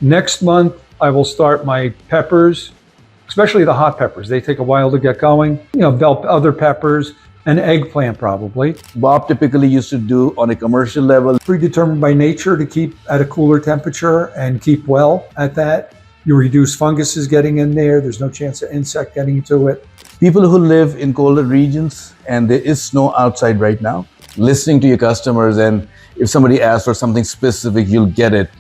Next month, I will start my peppers, especially the hot peppers. They take a while to get going. Bell other peppers, and eggplant probably. Bob typically used to do on a commercial level. Predetermined by nature to keep at a cooler temperature and keep well at that. You reduce funguses getting in there. There's no chance of insect getting to it. People who live in colder regions and there is snow outside right now, listening to your customers, and if somebody asks for something specific, you'll get it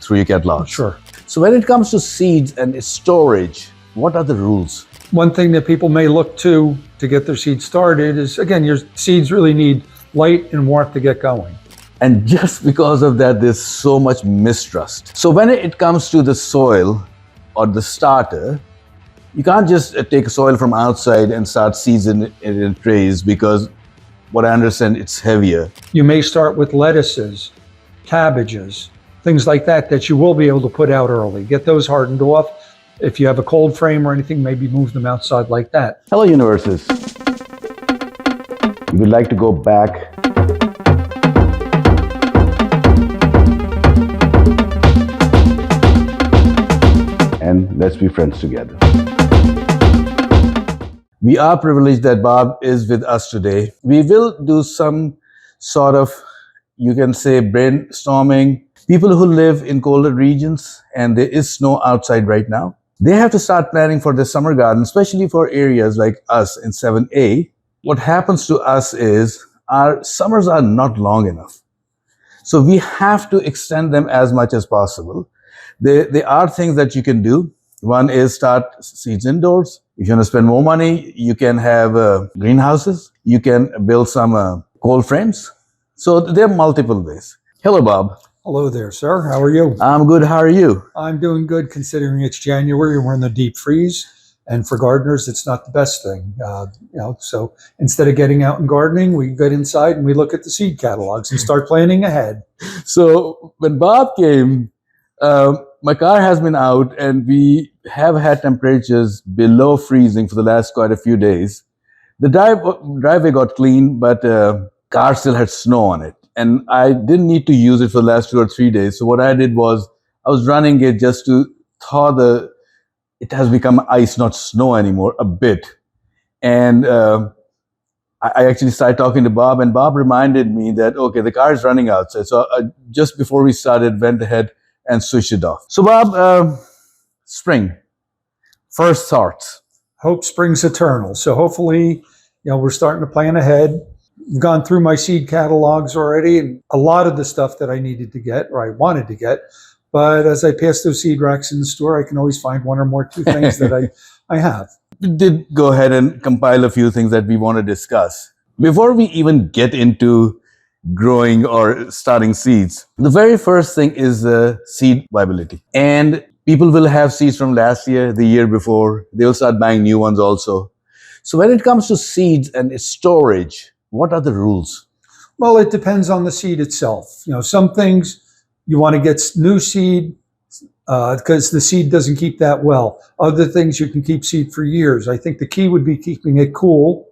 through your catalog. Sure. So when it comes to seeds and storage, what are the rules? One thing that people may look to get their seeds started is, again, your seeds really need light and warmth to get going. And just because of that, there's so much mistrust. So when it comes to the soil or the starter, you can't just take soil from outside and start seeds in trays, because what I understand, it's heavier. You may start with lettuces, cabbages, things like that you will be able to put out early. Get those hardened off. If you have a cold frame or anything, maybe move them outside like that. Hello, universes. We'd like to go back and let's be friends together. We are privileged that Bob is with us today. We will do some sort of, you can say, brainstorming. People who live in colder regions and there is snow outside right now, they have to start planning for their summer garden, especially for areas like us in 7A. What happens to us is our summers are not long enough. So we have to extend them as much as possible. There are things that you can do. One is start seeds indoors. If you want to spend more money, you can have greenhouses. You can build some cold frames. So there are multiple ways. Hello, Bob. Hello there, sir. How are you? I'm good. How are you? I'm doing good, considering it's January and we're in the deep freeze. And for gardeners, it's not the best thing. So instead of getting out and gardening, we get inside and we look at the seed catalogs and start planning ahead. So when Bob came, my car has been out and we have had temperatures below freezing for the last quite a few days. The driveway got clean, but car still had snow on it. And I didn't need to use it for the last 2 or 3 days. So what I did was I was running it just to thaw it has become ice, not snow anymore, a bit. And I actually started talking to Bob, and Bob reminded me that, okay, the car is running outside. So just before we started, went ahead and switched it off. So Bob, spring, first thoughts. Hope springs eternal. So hopefully, we're starting to plan ahead. I've gone through my seed catalogs already, and a lot of the stuff that I needed to get, or I wanted to get. But as I pass those seed racks in the store, I can always find one or more two things that I have. We did go ahead and compile a few things that we want to discuss. Before we even get into growing or starting seeds, the very first thing is seed viability. And people will have seeds from last year, the year before. They'll start buying new ones also. So when it comes to seeds and storage, what are the rules? Well, it depends on the seed itself. Some things you want to get new seed because the seed doesn't keep that well. Other things you can keep seed for years. I think the key would be keeping it cool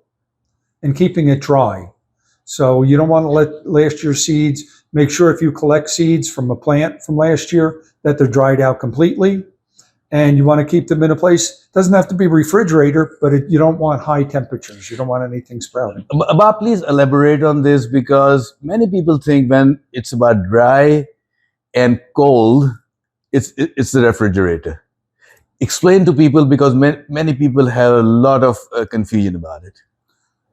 and keeping it dry. So you don't want to let last year's seeds. Make sure if you collect seeds from a plant from last year that they're dried out completely. And you want to keep them in a place, it doesn't have to be refrigerator, but you don't want high temperatures. You don't want anything sprouting. Bob, please elaborate on this, because many people think when it's about dry and cold, it's the refrigerator. Explain to people, because many people have a lot of confusion about it.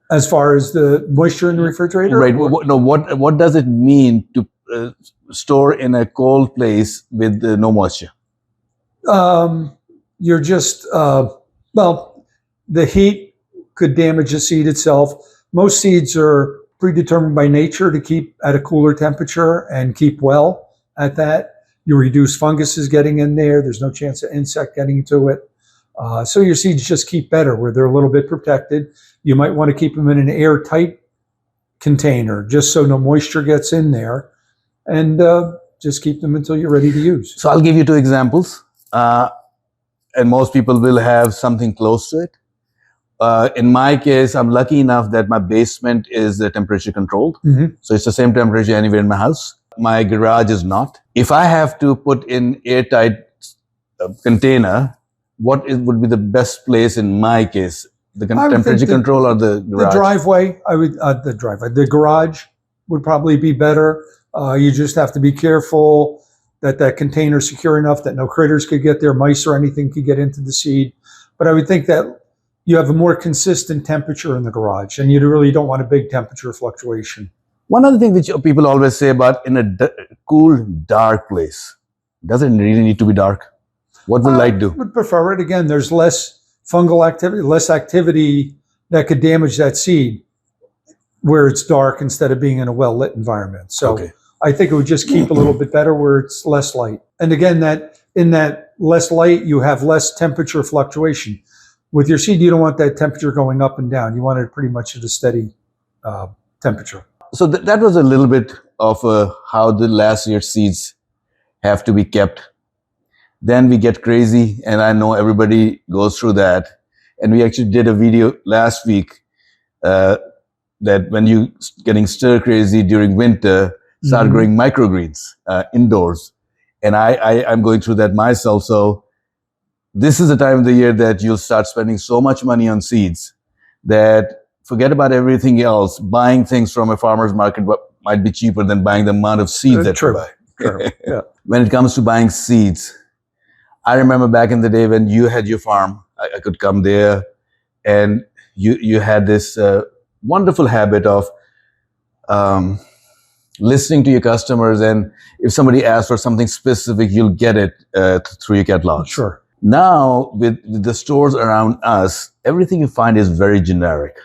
As far as the moisture in the refrigerator? Right. What does it mean to store in a cold place with no moisture? You're just, the heat could damage the seed itself. Most seeds are predetermined by nature to keep at a cooler temperature and keep well at that. You reduce funguses getting in there. There's no chance of insect getting to it. So your seeds just keep better where they're a little bit protected. You might want to keep them in an airtight container just so no moisture gets in there, and just keep them until you're ready to use. So I'll give you 2 examples. And most people will have something close to it. In my case, I'm lucky enough that my basement is temperature controlled. Mm-hmm. So it's the same temperature anywhere in my house. My garage is not. If I have to put in airtight container, would be the best place in my case? The I would temperature think that control or the the garage? driveway, the garage would probably be better. You just have to be careful that that container is secure enough that no critters could get there, mice or anything could get into the seed. But I would think that you have a more consistent temperature in the garage, and you really don't want a big temperature fluctuation. One other thing which people always say about in a cool, dark place, doesn't it really need to be dark? What will light do? I would prefer it. Again, there's less fungal activity, less activity that could damage that seed where it's dark instead of being in a well-lit environment. So Okay. I think it would just keep a little bit better where it's less light. And again, that in that less light, you have less temperature fluctuation. With your seed, you don't want that temperature going up and down. You want it pretty much at a steady temperature. So that was a little bit of how the last year's seeds have to be kept. Then we get crazy, and I know everybody goes through that. And we actually did a video last week that when you getting stir crazy during winter, start growing microgreens indoors. And I'm going through that myself. So this is the time of the year that you'll start spending so much money on seeds that forget about everything else. Buying things from a farmer's market might be cheaper than buying the amount of seeds that you buy. True. Yeah. When it comes to buying seeds, I remember back in the day when you had your farm, I could come there, and you had this wonderful habit of listening to your customers, and if somebody asks for something specific, you'll get it through your catalog. Sure. Now, with the stores around us, everything you find is very generic.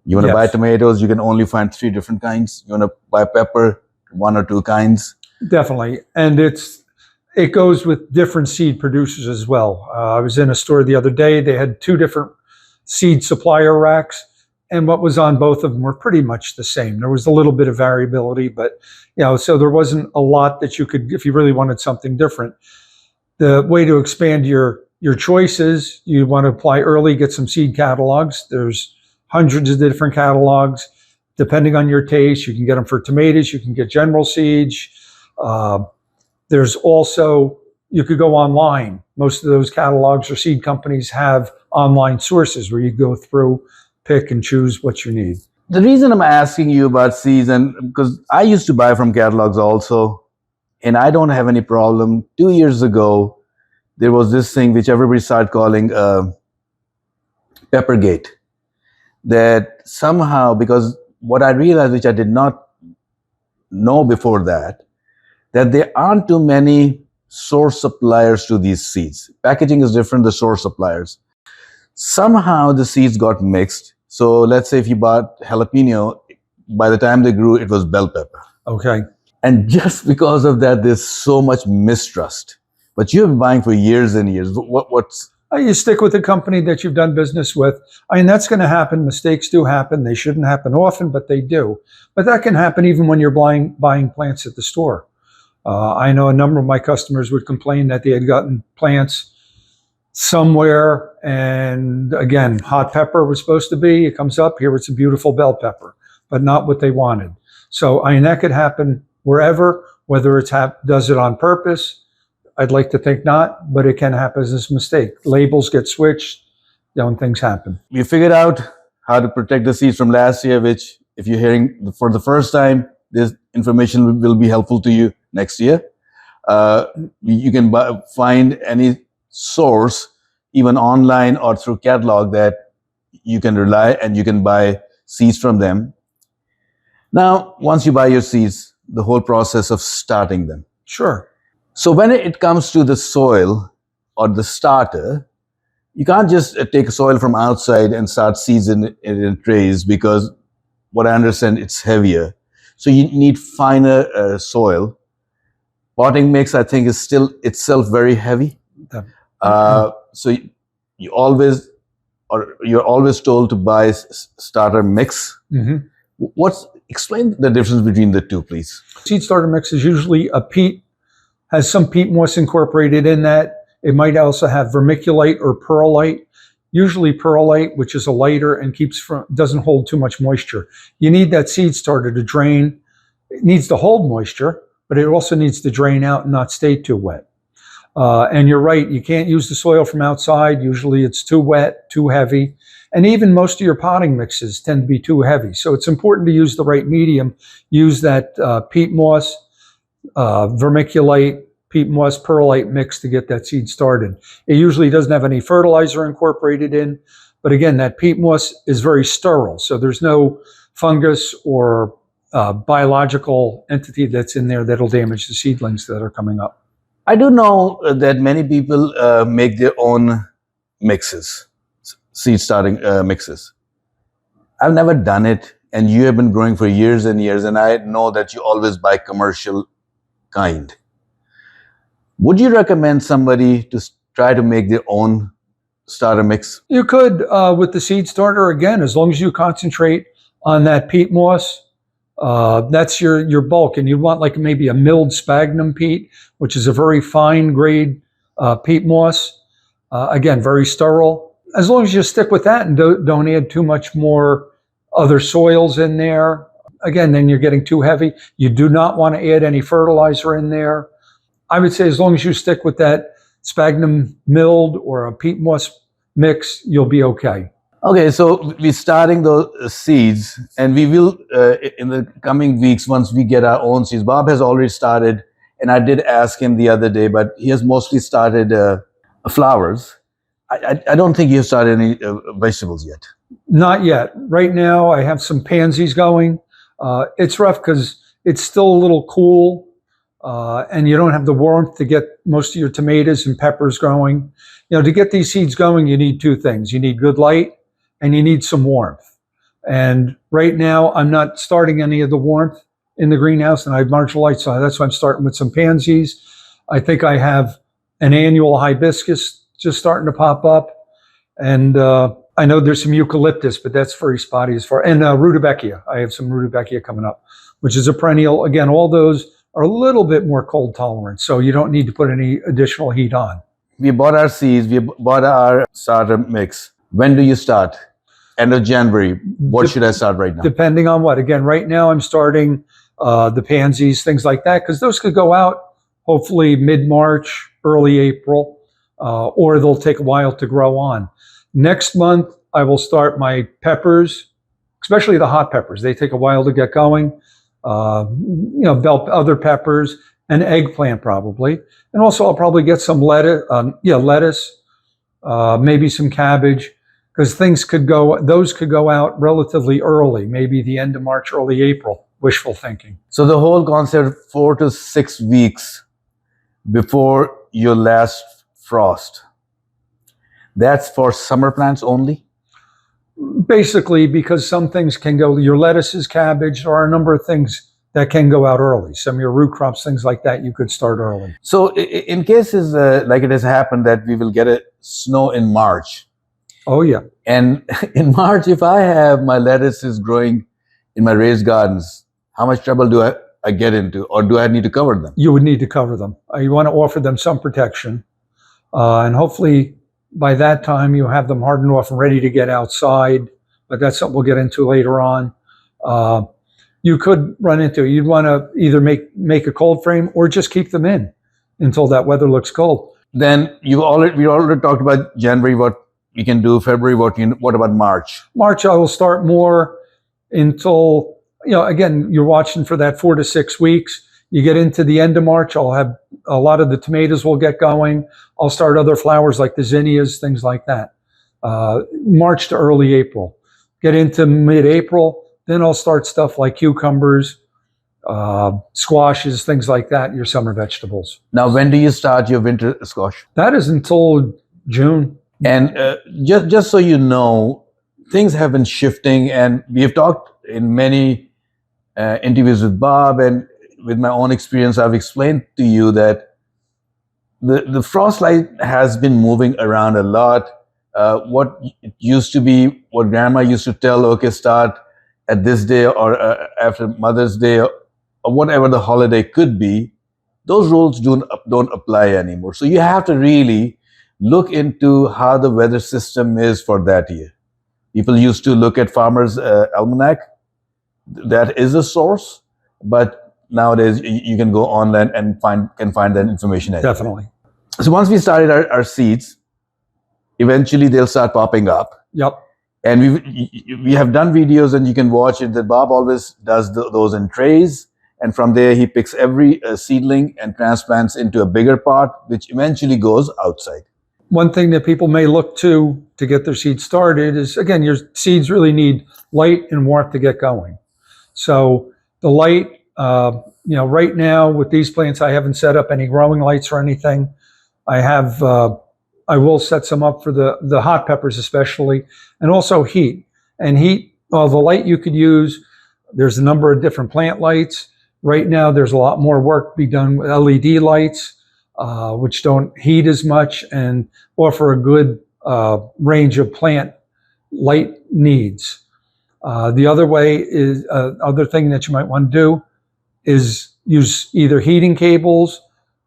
You want to buy tomatoes, you can only find 3 different kinds. You want to buy pepper, 1 or 2 kinds. Definitely. And it goes with different seed producers as well. I was in a store the other day. They had 2 different seed supplier racks, and what was on both of them were pretty much the same. There was a little bit of variability, but so there wasn't a lot that you could, if you really wanted something different. The way to expand your choices, you want to apply early, get some seed catalogs. There's hundreds of different catalogs. Depending on your taste, you can get them for tomatoes, you can get general seeds. There's also, you could go online. Most of those catalogs or seed companies have online sources where you go through, pick and choose what you need. The reason I'm asking you about seeds, and because I used to buy from catalogs also, and I don't have any problem. 2 years ago, there was this thing which everybody started calling Peppergate. That somehow, because what I realized, which I did not know before that there aren't too many source suppliers to these seeds. Packaging is different, the source suppliers. Somehow the seeds got mixed. So let's say if you bought jalapeno, by the time they grew, it was bell pepper. Okay. And just because of that, there's so much mistrust. But you've been buying for years and years. What's... You stick with the company that you've done business with. I mean, that's going to happen. Mistakes do happen. They shouldn't happen often, but they do. But that can happen even when you're buying plants at the store. I know a number of my customers would complain that they had gotten plants somewhere, and again, hot pepper was supposed to be. It comes up here, it's a beautiful bell pepper, but not what they wanted. So, I mean, that could happen wherever, whether it's does it on purpose. I'd like to think not, but it can happen as a mistake. Labels get switched, and things happen. We figured out how to protect the seeds from last year, which if you're hearing for the first time, this information will be helpful to you next year. You can find any source, even online or through catalog, that you can rely, and you can buy seeds from them. Now, once you buy your seeds, the whole process of starting them. Sure. So when it comes to the soil or the starter, you can't just take soil from outside and start seeds in trays, because what I understand, it's heavier. So you need finer soil. Potting mix, I think, is still itself very heavy. So you're always told to buy starter mix. Explain the difference between the two, please. Seed starter mix is usually has some peat moss incorporated in that. It might also have vermiculite or perlite. Usually perlite, which is a lighter and doesn't hold too much moisture. You need that seed starter to drain. It needs to hold moisture, but it also needs to drain out and not stay too wet. And you're right, you can't use the soil from outside. Usually it's too wet, too heavy. And even most of your potting mixes tend to be too heavy. So it's important to use the right medium. Use that peat moss, vermiculite, peat moss, perlite mix to get that seed started. It usually doesn't have any fertilizer incorporated in. But again, that peat moss is very sterile. So there's no fungus or biological entity that's in there that'll damage the seedlings that are coming up. I do know that many people make their own mixes, seed starting mixes. I've never done it, and you have been growing for years and years, and I know that you always buy commercial kind. Would you recommend somebody to try to make their own starter mix? You could with the seed starter, again, as long as you concentrate on that peat moss. That's your bulk, and you want like maybe a milled sphagnum peat, which is a very fine grade peat moss. Again, very sterile. As long as you stick with that and don't add too much more other soils in there. Again, then you're getting too heavy. You do not want to add any fertilizer in there. I would say as long as you stick with that sphagnum milled or a peat moss mix, you'll be okay. Okay, so we're starting those seeds, and we will, in the coming weeks, once we get our own seeds. Bob has already started, and I did ask him the other day, but he has mostly started flowers. I don't think he has started any vegetables yet. Not yet. Right now, I have some pansies going. It's rough because it's still a little cool, and you don't have the warmth to get most of your tomatoes and peppers growing. You know, to get these seeds going, you need two things. You need good light, and you need some warmth. And right now, I'm not starting any of the warmth in the greenhouse, and I have marginal light, so that's why I'm starting with some pansies. I think I have an annual hibiscus just starting to pop up, and I know there's some eucalyptus, but that's very spotty as far. And rudbeckia, I have some rudbeckia coming up, which is a perennial. Again, all those are a little bit more cold tolerant, so you don't need to put any additional heat on. We bought our seeds, we bought our starter mix. When do you start? End of January. What should I start right now? Depending on what. Again, right now I'm starting the pansies, things like that, because those could go out hopefully mid-March, early April, or they'll take a while to grow on. Next month, I will start my peppers, especially the hot peppers. They take a while to get going. Bell other peppers, an eggplant probably. And also I'll probably get some lettuce, maybe some cabbage, because those could go out relatively early, maybe the end of March, early April, wishful thinking. So the whole concept, 4 to 6 weeks before your last frost, that's for summer plants only? Basically, because some things can go, your lettuces, cabbage, there are a number of things that can go out early. Some of your root crops, things like that, you could start early. So in cases like it has happened that we will get a snow in March. Oh, yeah. And in March, if I have my lettuces growing in my raised gardens, how much trouble do I get into, or do I need to cover them? You would need to cover them. You want to offer them some protection. And hopefully by that time you have them hardened off and ready to get outside. But that's something we'll get into later on. You could run into, you'd want to either make a cold frame or just keep them in until that weather looks cold. Then we already talked about January, what you can do, February, what about March? March, I will start more until, again, you're watching for that 4 to 6 weeks. You get into the end of March, I'll have a lot of the tomatoes will get going. I'll start other flowers like the zinnias, things like that. March to early April. Get into mid-April, then I'll start stuff like cucumbers, squashes, things like that, your summer vegetables. Now, when do you start your winter squash? That is until June. And just so you know, things have been shifting, and we have talked in many interviews with Bob, and with my own experience, I've explained to you that the frost light has been moving around a lot. What it used to be, what grandma used to tell, okay, start at this day or after Mother's Day or whatever the holiday could be, those rules don't apply anymore. So you have to really look into how the weather system is for that year. People used to look at Farmer's Almanac. That is a source, but nowadays you can go online and can find that information anywhere. Definitely. So once we started our seeds, eventually they'll start popping up. Yep. And we have done videos, and you can watch it, that Bob always does those in trays, and from there he picks every seedling and transplants into a bigger pot, which eventually goes outside. One thing that people may look to get their seeds started is, again, your seeds really need light and warmth to get going. So the light, right now with these plants, I haven't set up any growing lights or anything. I will set some up for the hot peppers especially, and also heat. And heat, the light you could use, there's a number of different plant lights. Right now, there's a lot more work to be done with LED lights, which don't heat as much and offer a good range of plant light needs. The other way is, other thing that you might want to do is use either heating cables,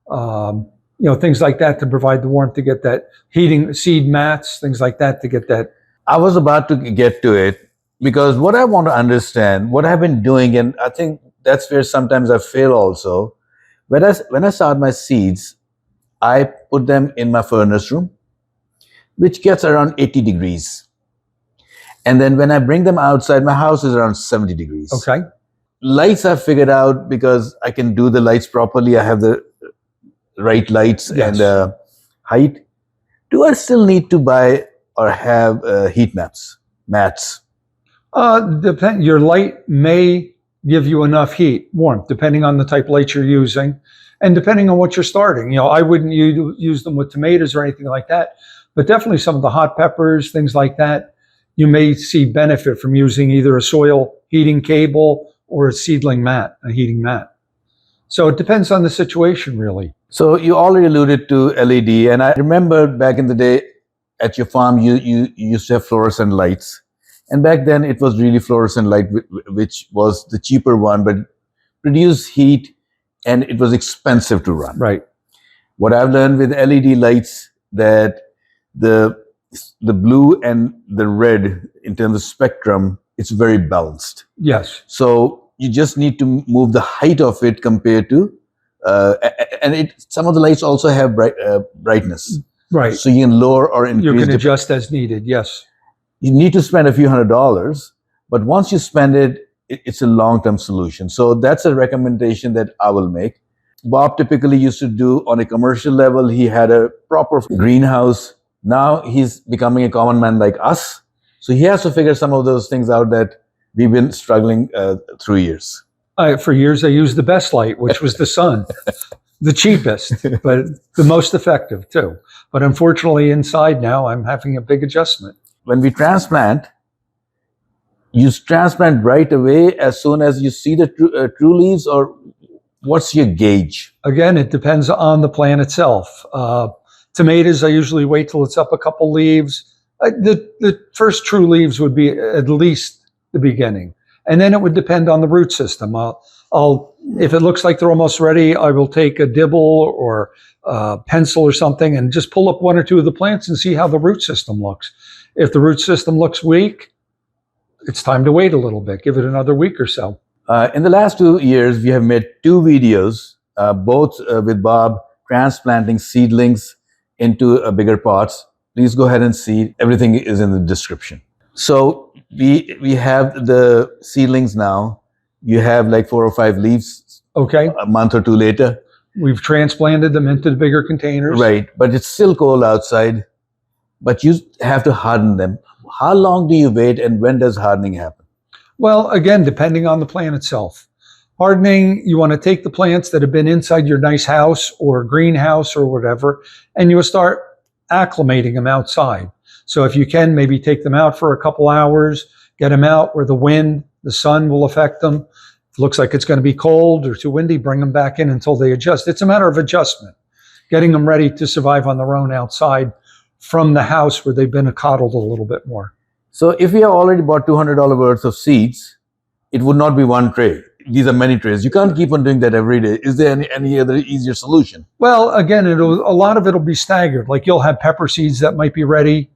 things like that to provide the warmth, to get that heating, seed mats, things like that to get that. I was about to get to it, because what I want to understand, what I've been doing, and I think that's where sometimes I fail also. When I start my seeds, I put them in my furnace room, which gets around 80 degrees. And then when I bring them outside, my house is around 70 degrees. Okay. Lights I've figured out, because I can do the lights properly. I have the right lights. Yes. And height. Do I still need to buy or have heat mats? Your light may give you enough warmth, depending on the type of light you're using, and depending on what you're starting. I wouldn't use them with tomatoes or anything like that, but definitely some of the hot peppers, things like that, you may see benefit from using either a soil heating cable or a seedling mat, a heating mat. So it depends on the situation, really. So you already alluded to LED, and I remember back in the day at your farm, you used to have fluorescent lights. And back then it was really fluorescent light, which was the cheaper one, but produced heat, and it was expensive to run. Right. What I've learned with LED lights, that the blue and the red, in terms of spectrum, it's very balanced. Yes. So you just need to move the height of it compared to, some of the lights also have brightness. Right. So you can lower or increase. You can adjust as needed. Yes. You need to spend a few $100s, but once you spend it, it's a long-term solution. So that's a recommendation that I will make. Bob typically used to do on a commercial level. He had a proper greenhouse. Now he's becoming a common man like us. So he has to figure some of those things out that we've been struggling through years. For years, I used the best light, which was the sun. The cheapest, but the most effective too. But unfortunately, inside now, I'm having a big adjustment. When we transplant, you transplant right away as soon as you see the true leaves, or what's your gauge? Again, it depends on the plant itself. Tomatoes, I usually wait till it's up a couple leaves. The first true leaves would be at least the beginning. And then it would depend on the root system. If it looks like they're almost ready, I will take a dibble or a pencil or something and just pull up one or two of the plants and see how the root system looks. If the root system looks weak, it's time to wait a little bit. Give it another week or so. In the last 2 years, we have made 2 videos, both with Bob, transplanting seedlings into bigger pots. Please go ahead and see. Everything is in the description. So we have the seedlings now. You have like 4 or 5 leaves. Okay. A month or 2 later. We've transplanted them into the bigger containers. Right, but it's still cold outside. But you have to harden them. How long do you wait, and when does hardening happen? Well, again, depending on the plant itself. Hardening, you want to take the plants that have been inside your nice house or greenhouse or whatever, and you will start acclimating them outside. So if you can, maybe take them out for a couple hours, get them out where the wind, the sun will affect them. If it looks like it's going to be cold or too windy, bring them back in until they adjust. It's a matter of adjustment, getting them ready to survive on their own outside from the house where they've been coddled a little bit more. So if we have already bought $200 worth of seeds, it would not be one tray. These are many trays. You can't keep on doing that every day. Is there any other easier solution? Well, again, a lot of it will be staggered. Like you'll have pepper seeds that might be ready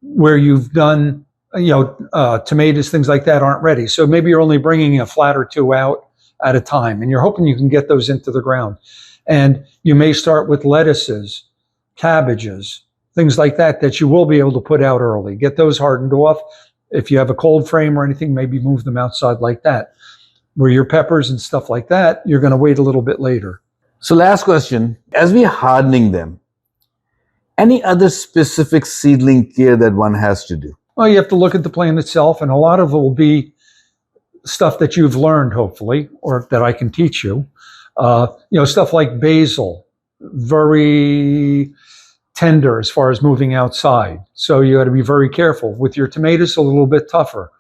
where you've done, tomatoes, things like that aren't ready. So maybe you're only bringing a flat or 2 out at a time. And you're hoping you can get those into the ground. And you may start with lettuces, cabbages, things like that, that you will be able to put out early. Get those hardened off. If you have a cold frame or anything, maybe move them outside like that. Where your peppers and stuff like that, you're going to wait a little bit later. So last question, as we're hardening them, any other specific seedling care that one has to do? Well, you have to look at the plant itself, and a lot of it will be stuff that you've learned, hopefully, or that I can teach you. Stuff like basil, very tender as far as moving outside. So you got to be very careful. With your tomatoes, a little bit tougher.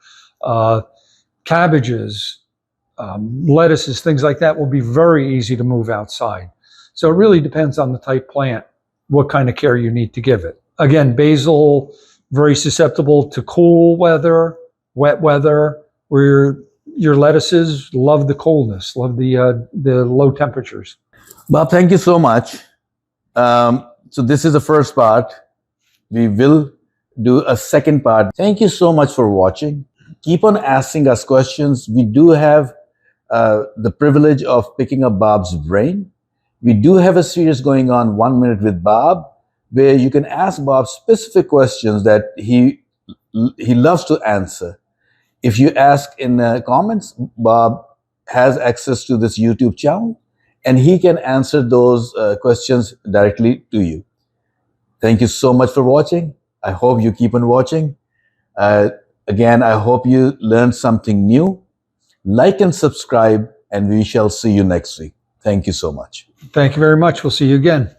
Cabbages, lettuces, things like that will be very easy to move outside. So it really depends on the type plant, what kind of care you need to give it. Again, basil, very susceptible to cool weather, wet weather, where your lettuces love the coldness, love the low temperatures. Bob, thank you so much. So this is the first part. We will do a second part. Thank you so much for watching. Keep on asking us questions. We do have the privilege of picking up Bob's brain. We do have a series going on, 1 Minute with Bob, where you can ask Bob specific questions that he loves to answer. If you ask in comments, Bob has access to this YouTube channel, and he can answer those questions directly to you. Thank you so much for watching. I hope you keep on watching. Again, I hope you learned something new. Like and subscribe, and we shall see you next week. Thank you so much. Thank you very much. We'll see you again.